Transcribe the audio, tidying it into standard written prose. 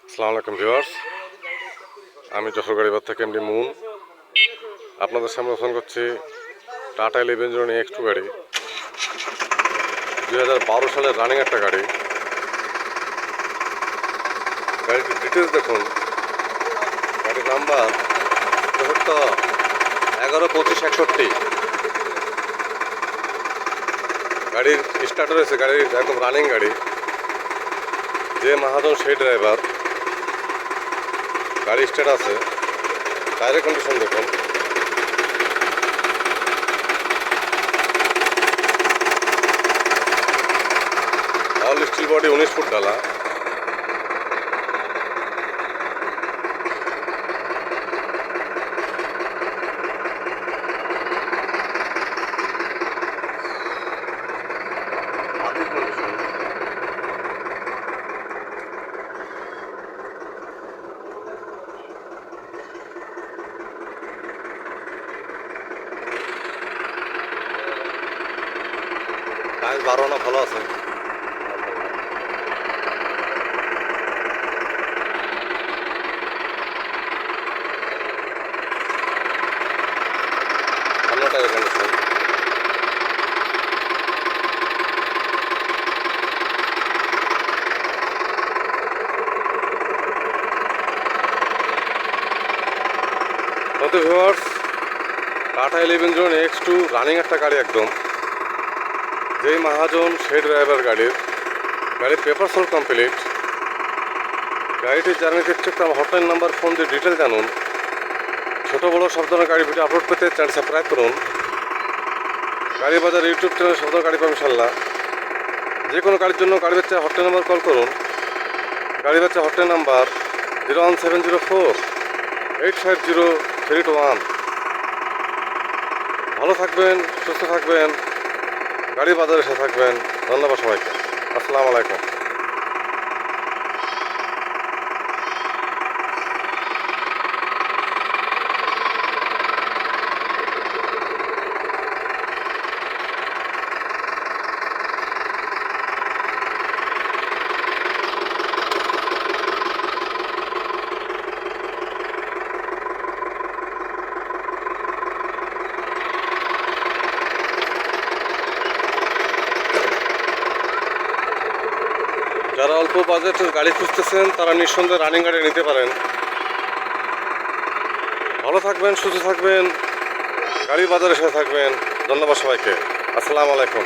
আসসালামু আলাইকুম ভিউয়ার্স, আমি যশোর গাড়িবাজার থেকে এমডি মুন আপনাদের সামনে ফোন করছি। টাটা 11X2 গাড়ি 2012 সালের রানিং একটা গাড়ি। গাড়িটির ডিটেলস দেখুন। গাড়ির নাম্বার 112561। গাড়ির স্টার্টার রয়েছে, গাড়ির একদম রানিং গাড়ি। যে মহাজন সেই ড্রাইভার। গাড়ি স্টার্ট আছে, টায়ারের কন্ডিশন দেখুন। অল স্টিল বডি, 19 ফুট ডালা। টায়ার 12 আনা ভালো আছে। সামনে tyre condition. Viewers, tata 11X2 running একটা গাড়ি একদম। যেই মহাজন সেই ড্রাইভার। গাড়ির পেপার সোল কমপ্লিট। গাড়িটির জার্নি দেখতে আমার হটলাইন নাম্বার ফোন দিয়ে ডিটেল জানুন। ছোটো বড়ো সব ধরনের গাড়ি ভিডিও আপলোড পেতে চ্যানেল সাবস্ক্রাইব করুন। গাড়ি বাজার ইউটিউব চ্যানেল সব ধরনের গাড়ি পাবেন ইনশাল্লাহ। যে কোনো গাড়ির জন্য গাড়ি বাচ্চা হটলাইন নাম্বার কল করুন। গাড়ি বাচ্চা হটলাইন নাম্বার 01704-850-321। ভালো থাকবেন, সুস্থ থাকবেন, গাড়ি বাজারে এসে থাকবেন। ধন্যবাদ সবাইকে। আসসালামু আলাইকুম। যারা অল্প বাজেটের গাড়ি খুঁজতেছেন তারা নিঃসন্দেহে রানিং গাড়ি নিতে পারেন। ভালো থাকবেন, সুস্থ থাকবেন, গাড়ি বাজারে এসে থাকবেন। ধন্যবাদ সবাইকে। আসসালামু আলাইকুম।